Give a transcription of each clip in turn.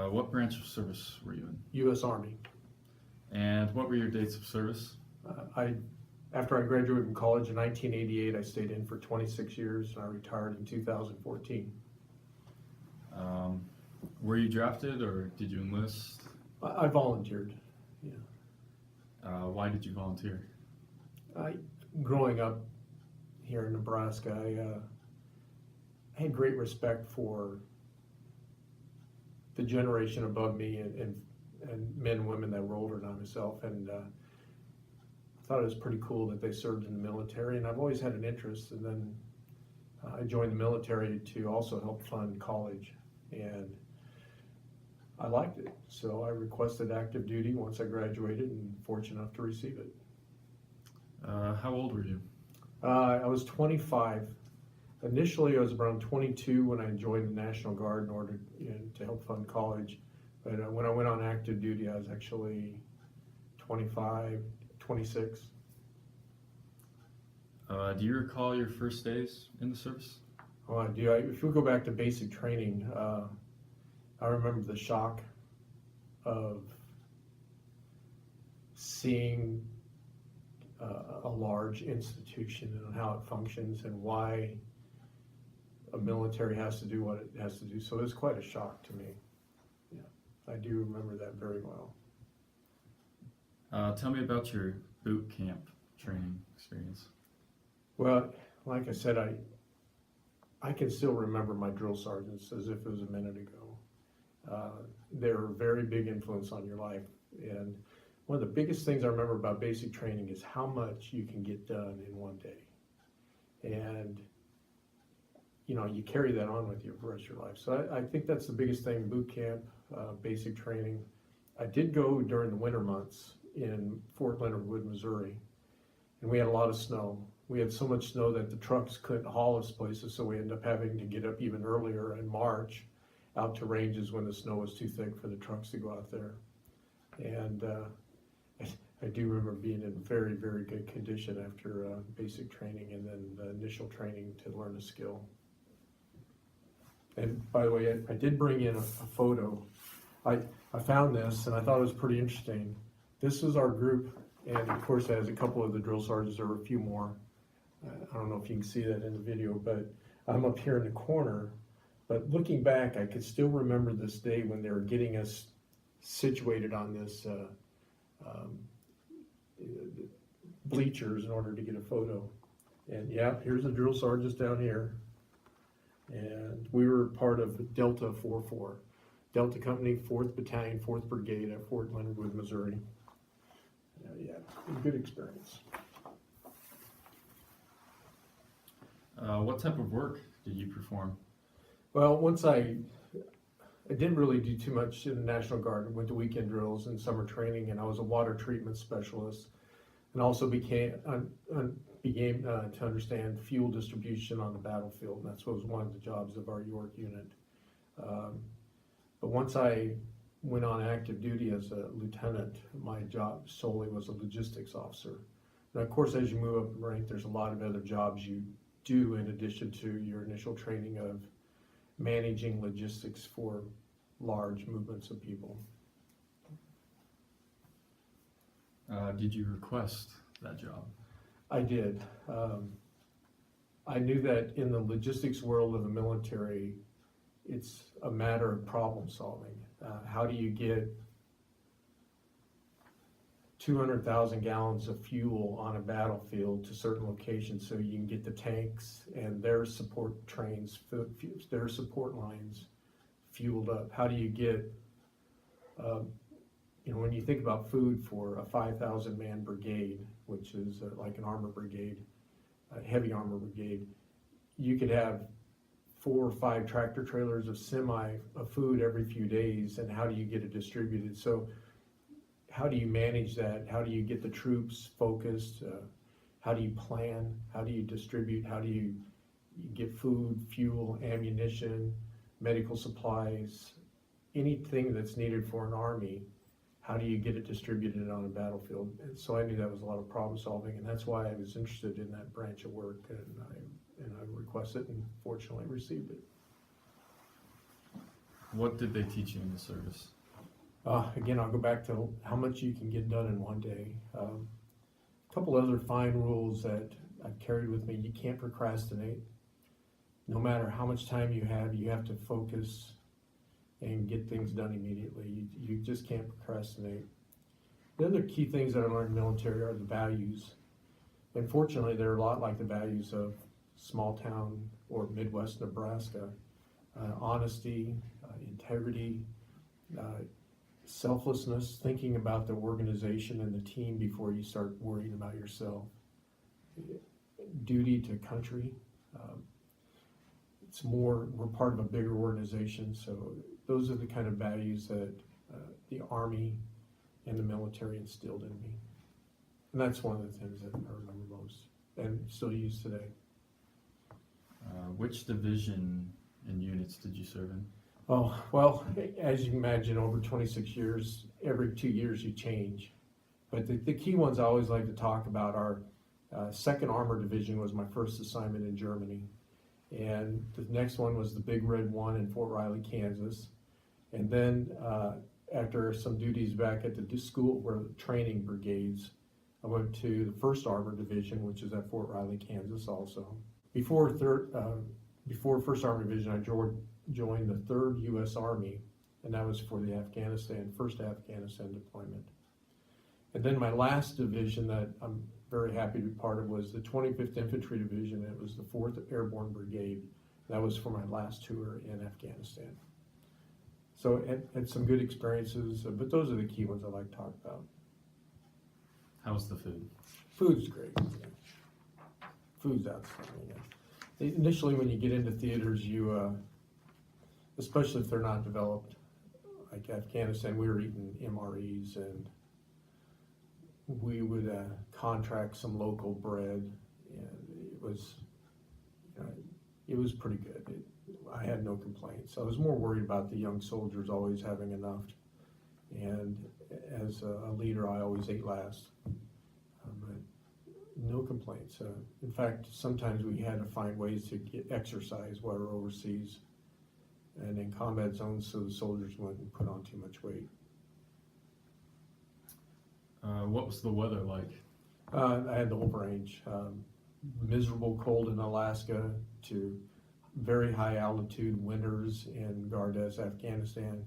What branch of service were you in? U.S. Army. And what were your dates of service? After I graduated from college in 1988, I stayed in for 26 years, and I retired in 2014. Were you drafted or did you enlist? I volunteered. Yeah. Why did you volunteer? Growing up here in Nebraska, I had great respect for the generation above me and men and women that were older than myself, and I thought it was pretty cool that they served in the military, and I've always had an interest. And then I joined the military to also help fund college, and I liked it, so I requested active duty once I graduated, and fortunate enough to receive it. How old were you? I was 25. Initially, I was around 22 when I joined the National Guard in order to help fund college. But when I went on active duty, I was actually 25, 26. Do you recall your first days in the service? Oh, I do. If we go back to basic training, I remember the shock of seeing a large institution and how it functions and why a military has to do what it has to do. So it was quite a shock to me. Yeah, I do remember that very well. Tell me about your boot camp training experience. Well, like I said, I can still remember my drill sergeants as if it was a minute ago. They're a very big influence on your life. And one of the biggest things I remember about basic training is how much you can get done in one day. And you carry that on with you for the rest of your life. So I think that's the biggest thing, boot camp, basic training. I did go during the winter months in Fort Leonard Wood, Missouri, and we had a lot of snow. We had so much snow that the trucks couldn't haul us places, so we ended up having to get up even earlier in March out to ranges when the snow was too thick for the trucks to go out there. And I do remember being in very, very good condition after basic training and then the initial training to learn a skill. And by the way, I did bring in a photo. I found this and I thought it was pretty interesting. This is our group, and of course it has a couple of the drill sergeants. There were a few more. I don't know if you can see that in the video, but I'm up here in the corner. But looking back, I could still remember this day when they were getting us situated on this bleachers in order to get a photo. And yeah, here's the drill sergeants down here. And we were part of Delta 44, Delta Company, 4th Battalion, 4th Brigade at Fort Leonard Wood, Missouri. Yeah, good experience. What type of work did you perform? Well, once I didn't really do too much in the National Guard. I went to weekend drills and summer training, and I was a water treatment specialist, and also began to understand fuel distribution on the battlefield. And that's what was one of the jobs of our York unit. But once I went on active duty as a lieutenant, my job solely was a logistics officer. And of course, as you move up in rank, there's a lot of other jobs you do in addition to your initial training of managing logistics for large movements of people. Did you request that job? I did. I knew that in the logistics world of the military, it's a matter of problem solving. How do you get 200,000 gallons of fuel on a battlefield to certain locations so you can get the tanks and their support trains, their support lines fueled up? How do you get, when you think about food for a 5,000 man brigade, which is like an armor brigade, a heavy armor brigade, you could have 4 or 5 tractor trailers of food every few days, and how do you get it distributed? So how do you manage that? How do you get the troops focused? How do you plan? How do you distribute? How do you get food, fuel, ammunition, medical supplies, anything that's needed for an army? How do you get it distributed on a battlefield? And so I knew that was a lot of problem solving, and that's why I was interested in that branch of work, and I requested and fortunately received it. What did they teach you in the service? Again, I'll go back to how much you can get done in one day. A couple other fine rules that I've carried with me: you can't procrastinate. No matter how much time you have to focus and get things done immediately. You just can't procrastinate. The other key things that I learned in the military are the values. And fortunately, they're a lot like the values of small town or Midwest Nebraska. Honesty, integrity, selflessness, thinking about the organization and the team before you start worrying about yourself. Duty to country. We're part of a bigger organization, so those are the kind of values that the Army and the military instilled in me. And that's one of the things that I remember most and still use today. Which division and units did you serve in? Oh, well, as you can imagine, over 26 years, every 2 years you change. But the key ones I always like to talk about are 2nd Armored Division was my first assignment in Germany. And the next one was the Big Red One in Fort Riley, Kansas. And then after some duties back at the school where training brigades, I went to the 1st Armored Division, which is at Fort Riley, Kansas also. Before 1st Armored Division, I joined the 3rd U.S. Army, and that was for the first Afghanistan deployment. And then my last division that I'm very happy to be part of was the 25th Infantry Division. It was the 4th Airborne Brigade. That was for my last tour in Afghanistan. So had some good experiences, but those are the key ones I like to talk about. How's the food? Food's great. Yeah. Food's outstanding. Yeah. Initially, when you get into theaters, especially if they're not developed, like Afghanistan, we were eating MREs, and we would contract some local bread, and it was pretty good. I had no complaints. I was more worried about the young soldiers always having enough, and as a leader, I always ate last. But no complaints. In fact, sometimes we had to find ways to get exercise while we were overseas and in combat zones, so the soldiers wouldn't put on too much weight. What was the weather like? I had the whole range. Miserable cold in Alaska to very high altitude winters in Gardes, Afghanistan,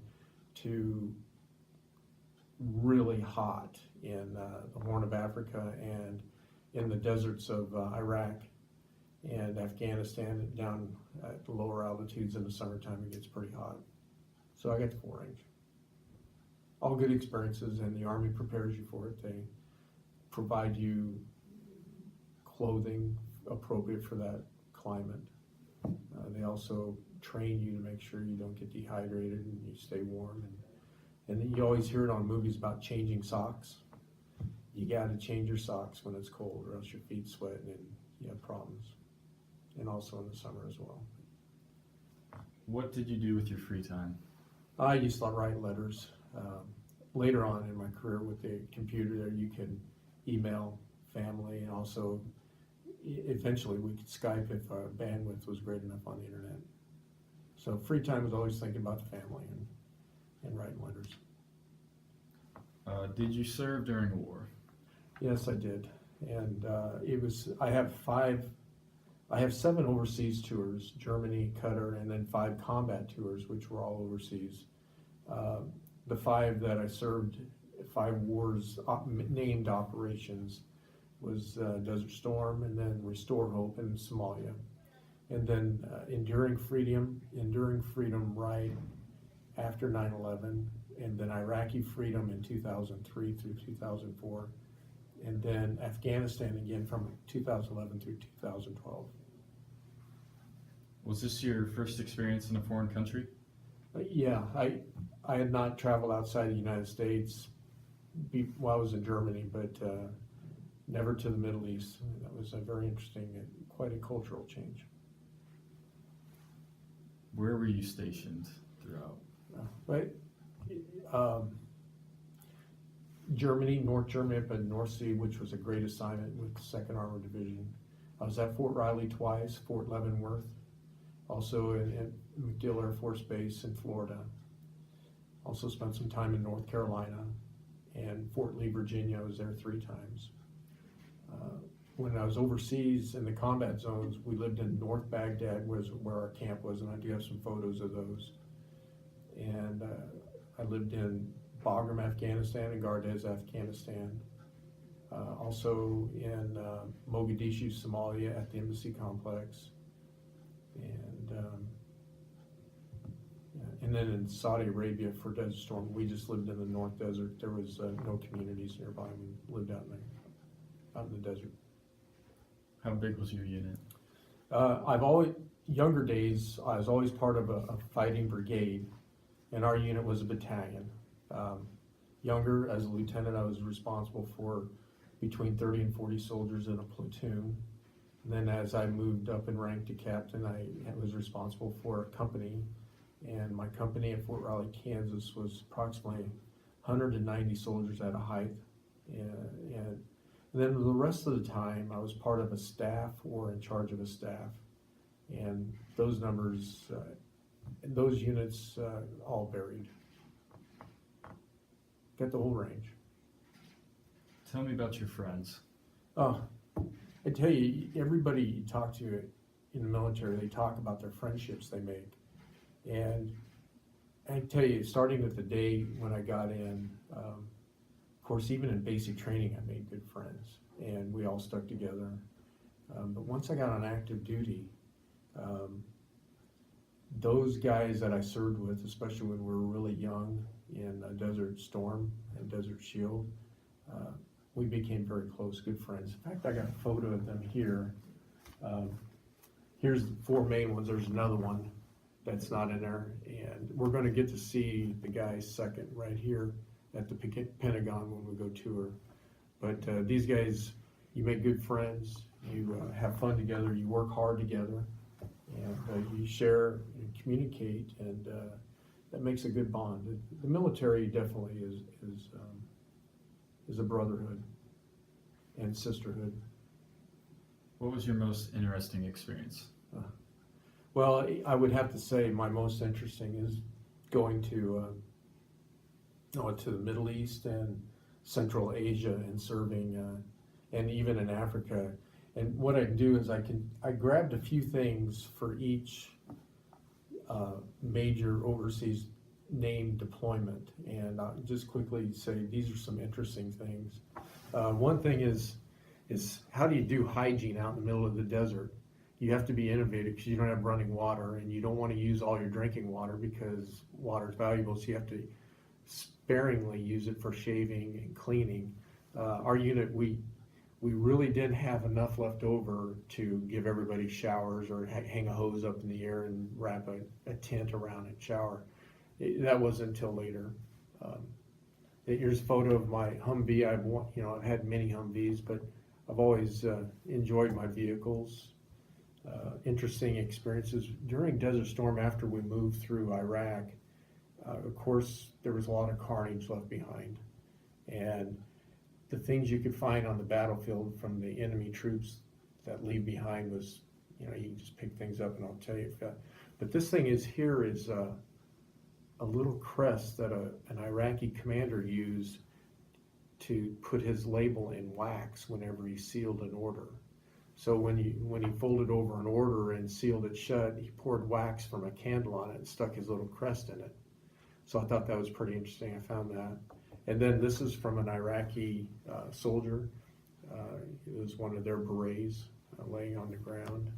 to really hot in the Horn of Africa and in the deserts of Iraq and Afghanistan. Down at the lower altitudes in the summertime, it gets pretty hot. So I got the full range. All good experiences, and the Army prepares you for it. They provide you clothing appropriate for that climate. They also train you to make sure you don't get dehydrated and you stay warm. And then you always hear it on movies about changing socks. You got to change your socks when it's cold, or else your feet sweat and you have problems. And also in the summer as well. What did you do with your free time? I used to write letters. Later on in my career with the computer there, you can email family, and also eventually we could Skype if our bandwidth was great enough on the internet. So free time was always thinking about the family and writing letters. Did you serve during a war? Yes, I did. And I have 7 overseas tours: Germany, Qatar, and then 5 combat tours, which were all overseas. The 5 that I served, 5 wars, named operations, was Desert Storm, and then Restore Hope in Somalia, and then Enduring Freedom right after 9/11, and then Iraqi Freedom in 2003 through 2004, and then Afghanistan again from 2011 through 2012. Was this your first experience in a foreign country? Yeah, I had not traveled outside the United States while I was in Germany, but never to the Middle East. That was a very interesting and quite a cultural change. Where were you stationed throughout? Germany, North Germany, up in North Sea, which was a great assignment with the 2nd Armored Division. I was at Fort Riley twice, Fort Leavenworth, also in MacDill Air Force Base in Florida. Also spent some time in North Carolina, and Fort Lee, Virginia. I was there 3 times. When I was overseas in the combat zones, we lived in North Baghdad, was where our camp was, and I do have some photos of those. And I lived in Bagram, Afghanistan, and Gardez, Afghanistan. Also in Mogadishu, Somalia, at the embassy complex. And then in Saudi Arabia for Desert Storm, we just lived in the North Desert. There was no communities nearby. We lived out in the desert. How big was your unit? Younger days, I was always part of a fighting brigade, and our unit was a battalion. Younger, as a lieutenant, I was responsible for between 30 and 40 soldiers in a platoon. And then as I moved up in rank to captain, I was responsible for a company, and my company at Fort Riley, Kansas was approximately 190 soldiers at a height. And then the rest of the time, I was part of a staff or in charge of a staff. And those numbers, those units all varied. Got the whole range. Tell me about your friends. Oh, I tell you, everybody you talk to in the military, they talk about their friendships they make. And I tell you, starting with the day when I got in, of course, even in basic training, I made good friends, and we all stuck together. But once I got on active duty, those guys that I served with, especially when we were really young in Desert Storm and Desert Shield, we became very close, good friends. In fact, I got a photo of them here. Here's the 4 main ones. There's another one that's not in there, and we're going to get to see the guys second right here at the Pentagon when we go tour. But these guys, you make good friends, you have fun together, you work hard together, and you share and communicate, and that makes a good bond. The military definitely is a brotherhood and sisterhood. What was your most interesting experience? Well, I would have to say my most interesting is going to the Middle East and Central Asia and serving, and even in Africa. And what I do is I grabbed a few things for each major overseas named deployment, and I'll just quickly say these are some interesting things. One thing is how do you do hygiene out in the middle of the desert? You have to be innovative because you don't have running water, and you don't want to use all your drinking water because water is valuable, so you have to sparingly use it for shaving and cleaning. Our unit, we really didn't have enough left over to give everybody showers or hang a hose up in the air and wrap a tent around it, shower. That wasn't until later. Here's a photo of my Humvee. I've had many Humvees, but I've always enjoyed my vehicles. Interesting experiences during Desert Storm after we moved through Iraq. Of course, there was a lot of carnage left behind, and the things you could find on the battlefield from the enemy troops that leave behind was, you can just pick things up, and I'll tell you. But this thing is a little crest that an Iraqi commander used to put his label in wax whenever he sealed an order. So when he folded over an order and sealed it shut, he poured wax from a candle on it and stuck his little crest in it. So I thought that was pretty interesting. I found that. And then this is from an Iraqi soldier. It was one of their berets laying on the ground.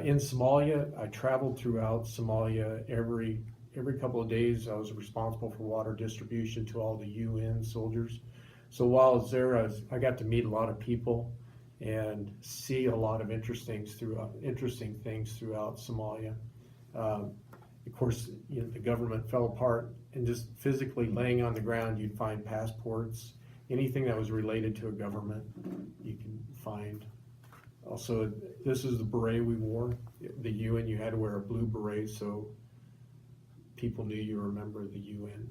In Somalia, I traveled throughout Somalia. Every couple of days, I was responsible for water distribution to all the UN soldiers. So while I was there, I got to meet a lot of people and see a lot of interesting things throughout Somalia. Of course, the government fell apart, and just physically laying on the ground, you'd find passports, anything that was related to a government, you can find. Also, this is the beret we wore. The UN, you had to wear a blue beret so people knew you were a member of the UN.